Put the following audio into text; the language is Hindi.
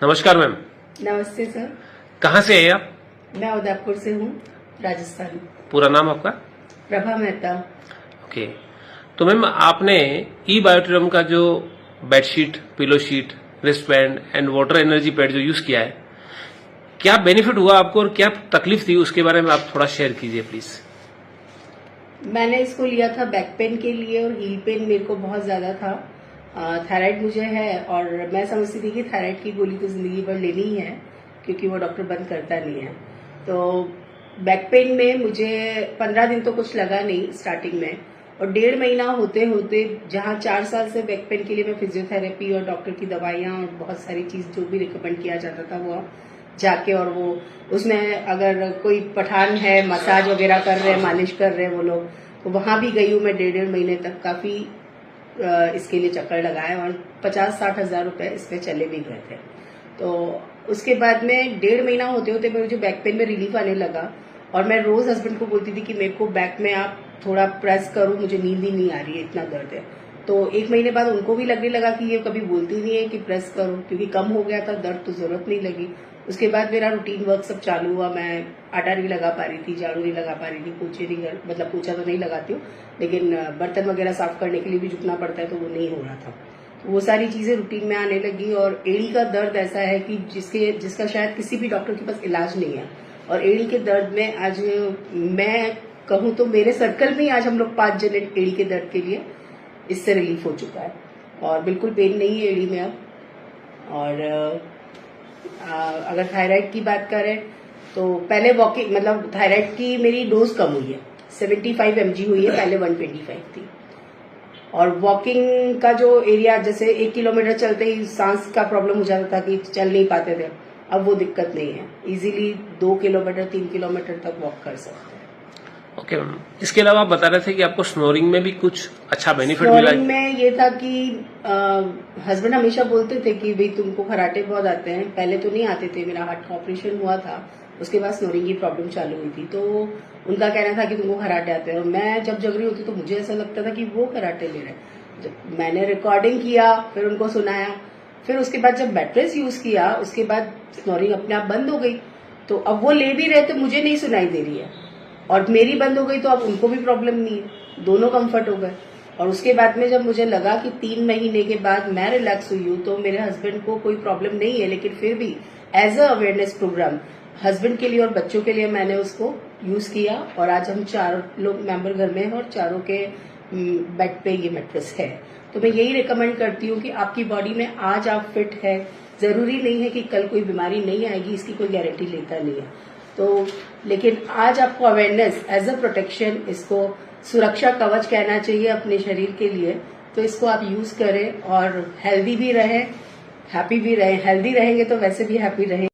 नमस्कार मैम। नमस्ते सर। कहाँ से हैं आप? मैं उदयपुर से हूँ, राजस्थान। पूरा नाम आपका? प्रभा मेहता। ओके। तो मैम आपने ई बायोट्रम का जो bedsheet, pillow sheet, wrist band and water energy pad जो यूज किया है, क्या बेनिफिट हुआ आपको और क्या तकलीफ थी उसके बारे में आप थोड़ा शेयर कीजिए प्लीज। मैंने इसको लिया था बैक पेन के लिए और हील पेन मेरे को बहुत ज्यादा था। थायराइड मुझे है और मैं समझती थी कि थायराइड की गोली तो जिंदगी भर लेनी ही है क्योंकि वो डॉक्टर बंद करता नहीं है। तो बैक पेन में मुझे 15 दिन तो कुछ लगा नहीं स्टार्टिंग में, और 1.5 महीना होते होते जहाँ 4 साल से बैक पेन के लिए मैं फिजियोथेरेपी और डॉक्टर की दवाइयाँ और बहुत सारी चीज जो भी रिकमेंड किया जाता था वो जाके, और वो उसमें अगर कोई पठान है मसाज वगैरह कर रहे हैं, मालिश कर रहे हैं वो लोग, तो वहां भी गई हूँ मैं 1.5 महीने तक। काफी इसके लिए चक्कर लगाए और 50-60 हजार रुपए इस पे चले भी गए थे। तो उसके बाद में 1.5 महीना होते होते मुझे बैक पेन में रिलीफ आने लगा और मैं रोज हस्बैंड को बोलती थी कि मेरे को बैक में आप थोड़ा प्रेस करो, मुझे नींद ही नहीं आ रही है, इतना दर्द है। तो 1 महीने बाद उनको भी लगने लगा कि ये कभी बोलती नहीं है कि प्रेस करो, क्योंकि कम हो गया था दर्द, तो जरूरत नहीं लगी। उसके बाद मेरा रूटीन वर्क सब चालू हुआ। मैं आटा नहीं लगा पा रही थी, झाड़ू नहीं लगा पा रही थी, पोछे नहीं मतलब पोछा तो नहीं लगाती हूँ, लेकिन बर्तन वगैरह साफ करने के लिए भी झुकना पड़ता है, तो वो नहीं हो रहा था। तो वो सारी चीजें रूटीन में आने लगी। और एड़ी का दर्द ऐसा है कि जिसका शायद किसी भी डॉक्टर के पास इलाज नहीं है। और एड़ी के दर्द में आज मैं कहूँ तो मेरे सर्कल में आज हम लोग 5 जने एड़ी के दर्द के लिए इससे रिलीफ हो चुका है और बिल्कुल पेन नहीं है एड़ी में अब। और अगर थायराइड की बात करें तो पहले वॉकिंग मतलब थायराइड की मेरी डोज कम हुई है, 75 mg हुई है, पहले 125 थी। और वॉकिंग का जो एरिया, जैसे 1 किलोमीटर चलते ही सांस का प्रॉब्लम हो जाता था कि चल नहीं पाते थे, अब वो दिक्कत नहीं है। इजीली 2 किलोमीटर 3 किलोमीटर तक वॉक कर सकते हैं। ओके मैम, इसके अलावा आप बता रहे थे कि आपको स्नोरिंग में भी कुछ अच्छा बेनिफिट मिला। स्नोरिंग में ये था कि हस्बैंड हमेशा बोलते थे कि भाई तुमको खराटे बहुत आते हैं। पहले तो नहीं आते थे, मेरा हार्ट का ऑपरेशन हुआ था, उसके बाद स्नोरिंग की प्रॉब्लम चालू हुई थी। तो उनका कहना था कि तुमको खराटे आते हैं, और मैं जब जग रही होती तो मुझे ऐसा लगता था कि वो खराटे ले रहे हैं। जब मैंने रिकॉर्डिंग किया, फिर उनको सुनाया, फिर उसके बाद जब मैट्रेस यूज किया, उसके बाद स्नोरिंग अपने आप बंद हो गई। तो अब वो ले भी रहे थे, मुझे नहीं सुनाई दे रही है, और मेरी बंद हो गई तो अब उनको भी प्रॉब्लम नहीं है, दोनों कंफर्ट हो गए। और उसके बाद में जब मुझे लगा कि 3 महीने के बाद मैं रिलैक्स हुई हूँ, तो मेरे हस्बैंड को कोई प्रॉब्लम नहीं है, लेकिन फिर भी as a awareness programme husband के लिए और बच्चों के लिए मैंने उसको यूज किया। और आज हम 4 लोग मेंबर घर में हैं और चारों के बेड पे ये मैट्रेस है। तो मैं यही रिकमेंड करती हूँ कि आपकी बॉडी में आज आप फिट है, जरूरी नहीं है कि कल कोई बीमारी नहीं आएगी, इसकी कोई गारंटी लेता नहीं है। तो लेकिन आज आपको अवेयरनेस एज अ प्रोटेक्शन, इसको सुरक्षा कवच कहना चाहिए अपने शरीर के लिए, तो इसको आप यूज करें और हेल्दी भी रहें, हैप्पी भी रहें। हेल्दी रहेंगे तो वैसे भी हैप्पी रहें।